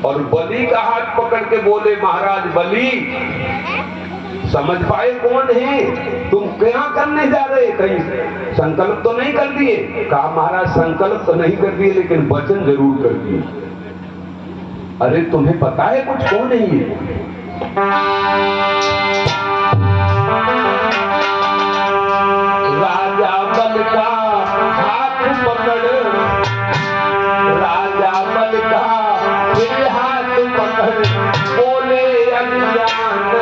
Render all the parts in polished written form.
और बलि का हाथ पकड़ के बोले, महाराज बलि, समझ पाए कौन है? तुम क्या करने जा रहे? कहीं संकल्प तो नहीं कर दिए? कहा महाराज संकल्प तो नहीं कर दिए, लेकिन वचन जरूर कर दिए। अरे तुम्हें पता है कुछ कौन है ये? राजा बल का हाथ पकड़, राजा बल का हाथ पकड़, बोले अज्ञान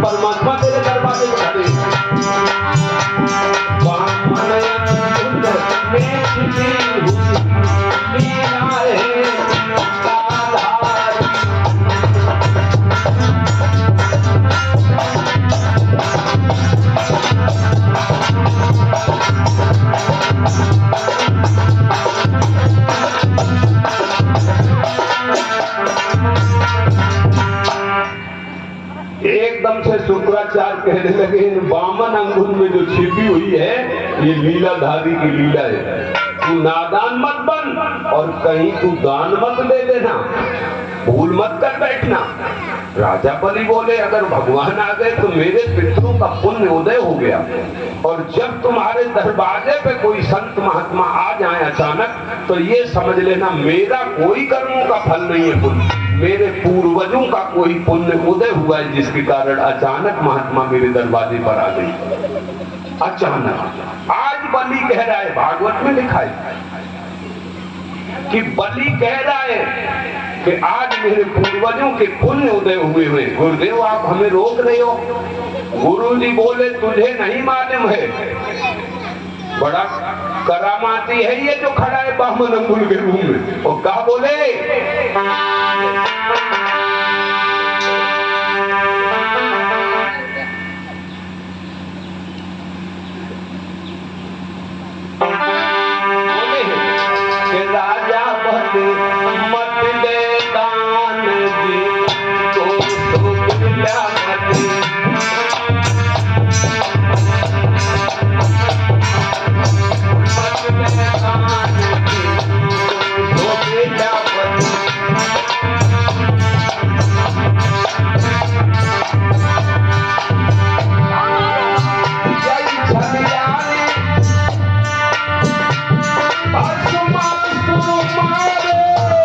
परमात्मा तेरे दरवाजे पर खड़े एकदम से शुक्राचार्य कहने लगे, वामन अंगुल में जो छिपी हुई है ये लीलाधारी की लीला है। तू नादान मत बन और कहीं तू दान मत ले लेना, भूल मत कर बैठना। राजा बलि बोले, अगर भगवान आ गए तो मेरे पितरों का पुण्य उदय हो गया, और जब तुम्हारे दरवाजे पे कोई संत महात्मा आ जाए अचानक, तो ये समझ लेना मेरा कोई कर्मों का फल नहीं है पुण्य, मेरे पूर्वजों का कोई पुण्य उदय हुआ है, जिसके कारण अचानक महात्मा मेरे दरवाजे पर आ गई। अचानक आज बलि कह रहा है, भागवत में लिखा है कि बलि कह रहा है कि आज मेरे पूर्वजों के पुण्य उदय हुए। गुरुदेव आप हमें रोक रहे हो? गुरु जी बोले, तुझे नहीं मालूम है, बड़ा करामाती है ये जो खड़ा है बामन अंगुल के रूम में। और क्या बोले? बोले कि राजा बल मत दे दान दी तो क्या मारे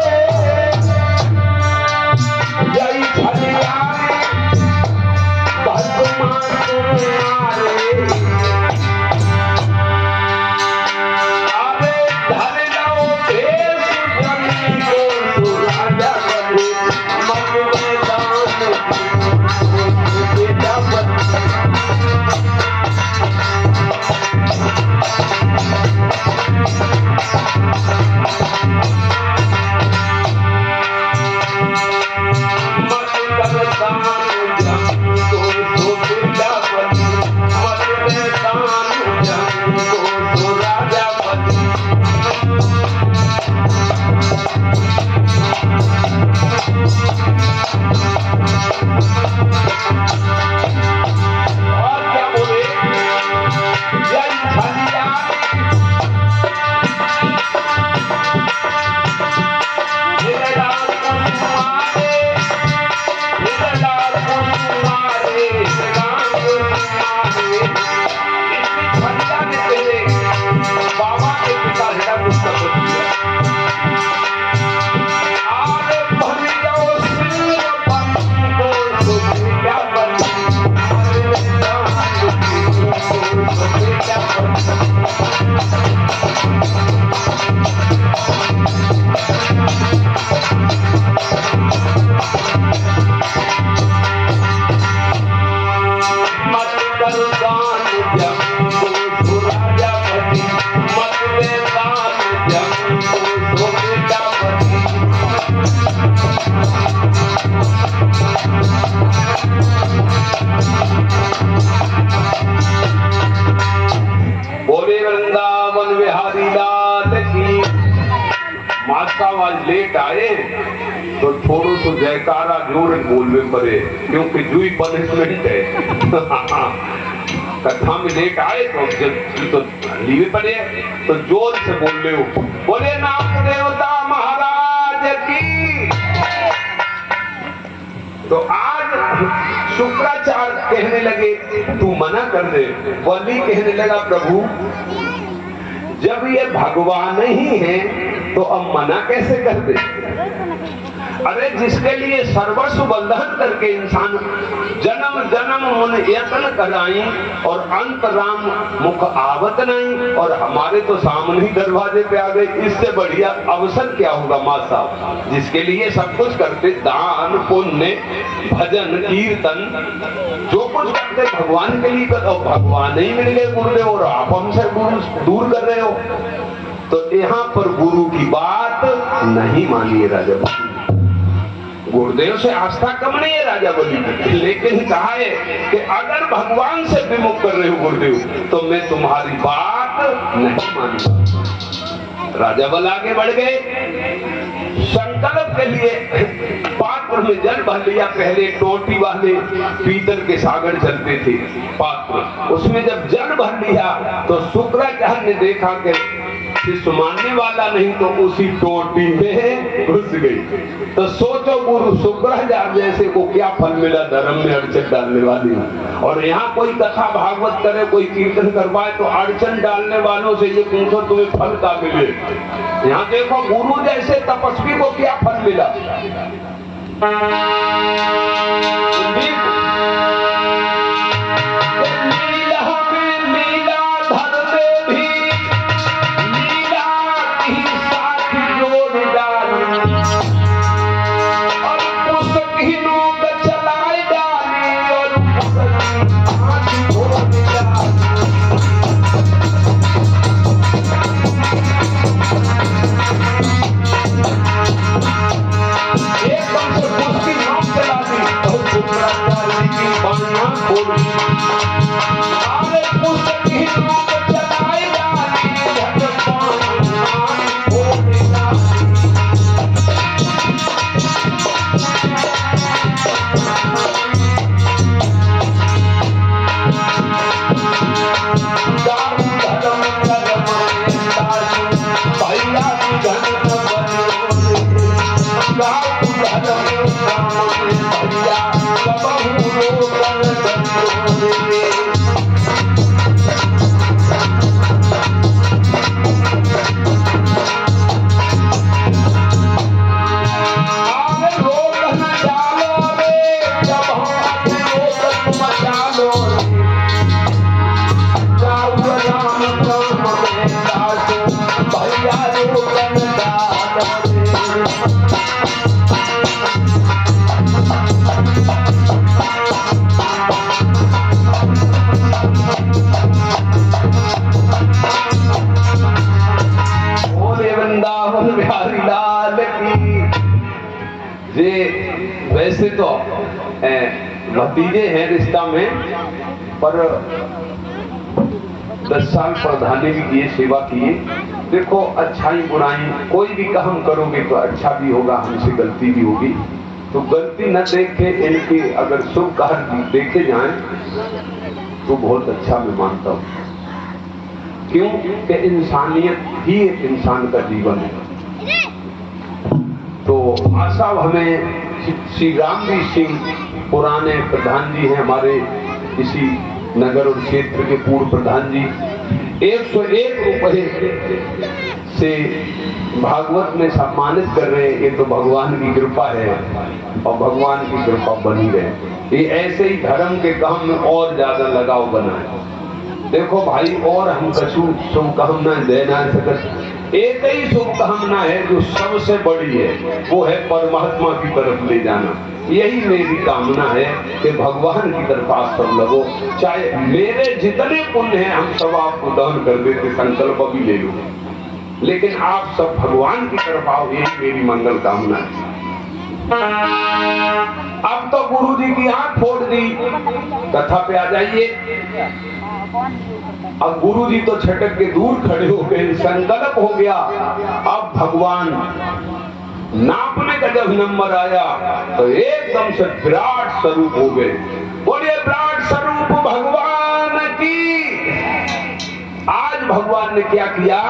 लेट आए तो थोड़ो सो जयकारा जोर बोलवे पड़े, क्योंकि जुई पनिशमेंट है। कथा में लेट आए तो लीवे पड़े, तो जोर से बोल रहे हो, बोले नाम देवता महाराज की। तो आज शुक्राचार्य कहने लगे तू मना कर दे। बलि कहने लगा प्रभु जब ये भगवान ही है तो अब मना कैसे कर दे। अरे जिसके लिए सर्वस्व बंधन करके इंसान जन्म जन्म मन यत्न कराई और अंत राम मुख आवत नहीं, और हमारे तो सामने ही दरवाजे पे आ गए। इससे बढ़िया अवसर क्या होगा माँ साहब, जिसके लिए सब कुछ करते, दान पुण्य भजन कीर्तन जो कुछ करते भगवान के लिए करो। भगवान ही मिल गए गुरुदेव और आप हमसे गुरु दूर कर रहे हो। तो यहाँ पर गुरु की बात नहीं मानिए राजा बलि। गुरुदेव से आस्था कम नहीं है राजा बलि, लेकिन कहा है कि अगर भगवान से विमुख कर रहे हो गुरुदेव तो मैं तुम्हारी बात नहीं मानूंगा। राजा बल आगे बढ़ गए, संकल्प के लिए पात्र में जल भर लिया। पहले टोटी वाले पीतल के सागर चलते थे पात्र, उसमें जब जल भर लिया तो शुक्राचार्य ने देखा कि शिष्य मानने वाला नहीं तो उसी टोटी में घुस गई। तो सोचो गुरु शुक्राचार्य जैसे को क्या फल मिला धर्म में अड़चन डालने वाली। और यहाँ कोई कथा भागवत करे, कोई कीर्तन करवाए तो अड़चन डालने वालों से ये पूछो तुम्हें फल का मिले। यहाँ देखो गुरु जैसे तपस्वी को क्या फल मिला। वैसे तो भतीजे हैं रिश्ता में, पर 10 साल प्रधानी भी किए, सेवा किए। देखो अच्छाई बुराई कोई भी काम करोगे तो अच्छा भी होगा, हमसे गलती भी होगी। तो गलती न देखे इनकी अगर शुभ कार्य देखे जाएं तो बहुत अच्छा मैं मानता हूँ। क्यों कि इंसानियत ही एक इंसान का जीवन है। तो आशा हमें श्री रामवीर सिंह पुराने प्रधान जी हैं हमारे इसी नगर और क्षेत्र के पूर्व प्रधान जी, 101 रुपए से भागवत में सम्मानित कर रहे हैं। ये तो भगवान की कृपा है और भगवान की कृपा बनी रहे। ये ऐसे ही धर्म के काम में और ज्यादा लगाव बना है। देखो भाई, और हम कछु शुभकामना दे ना सकत। एक ही शुभकामना है जो सबसे बड़ी है, वो है परमात्मा की तरफ ले जाना। यही मेरी कामना है कि भगवान की तरफ आप सब लगो। चाहे मेरे जितने पुण्य हैं हम सब आपको दान कर देते, संकल्प भी ले लो, लेकिन आप सब भगवान की तरफ आओ, यही मेरी मंगल कामना है। अब तो गुरु जी की आंख फोड़ दी, कथा पे आ जाइए। अब गुरु जी तो छटक के दूर खड़े हो गए, संकल्प हो गया। अब भगवान नापने का जब नंबर आया तो एकदम से विराट स्वरूप हो गए। बोलिए विराट स्वरूप भगवान की। आज भगवान ने क्या किया?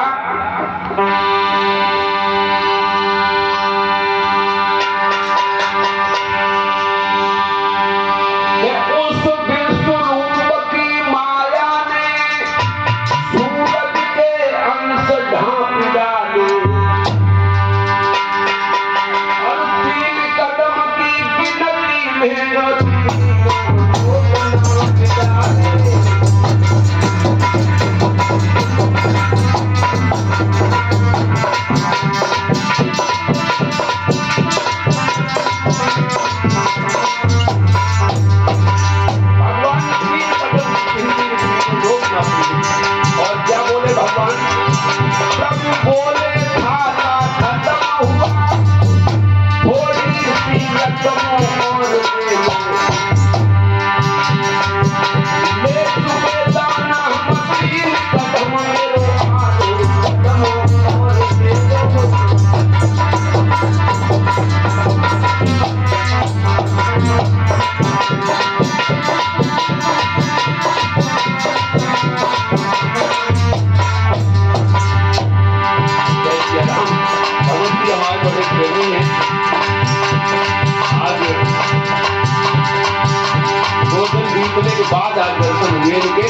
बाद आज दर्शन हुए इनके,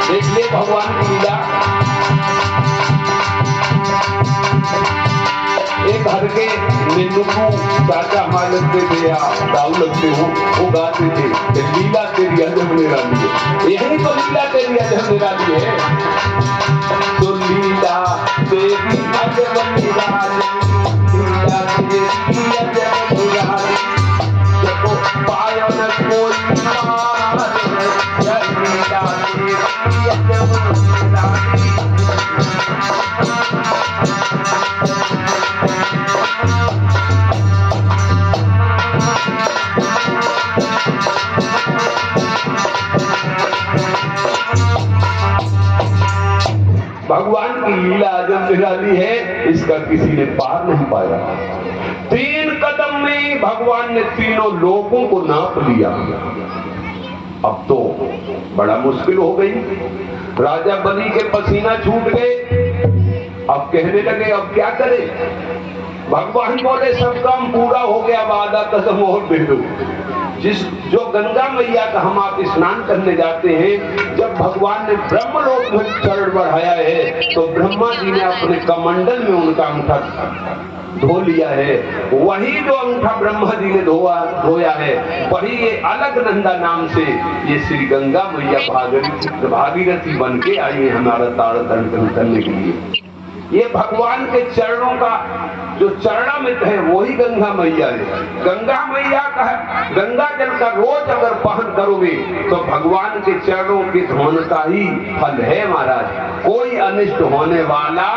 देख ले भगवान की लीला। एक घर के निन्नुकू चाचा हमारे लगते थे या दाऊ लगते हो, वो गाते थे लीला तेरी अजब निराली है। यही तो लीला तेरी अजब निराली है। तो लीला तेरी अजब निराली, लीला तेरी अजब निराली, देखो पायो न कोई मार, लीला तेरी अजब निराली। भगवान की लीला अजब निराली है, इसका किसी ने पार नहीं पाया। 3 कदम में भगवान ने तीनों लोगों को नाप लिया। अब तो बड़ा मुश्किल हो गई। राजा बलि के पसीना छूट गए। अब कहने लगे अब क्या करें? भगवान बोले सब काम पूरा हो गया, अब आधा कदम और दे दो। जो गंगा मैया का हम आप स्नान करने जाते हैं, जब भगवान ने ब्रह्मलोक में चरण बढ़ाया है तो ब्रह्मा जी ने अपने कमंडल में उनका अंगूठा धो लिया है। वही जो अंगूठा ब्रह्मा जी ने धोया है, वही ये अलकनंदा नाम से ये श्री गंगा मैया भागीरथी बन के आई है हमारा तारतंत्र करने के लिए। ये भगवान के चरणों का जो चरणामृत है वही गंगा मैया है। गंगा मैया का गंगा जल का रोज अगर पान करोगे तो भगवान के चरणों के धोने का ही फल है महाराज। कोई अनिष्ट होने वाला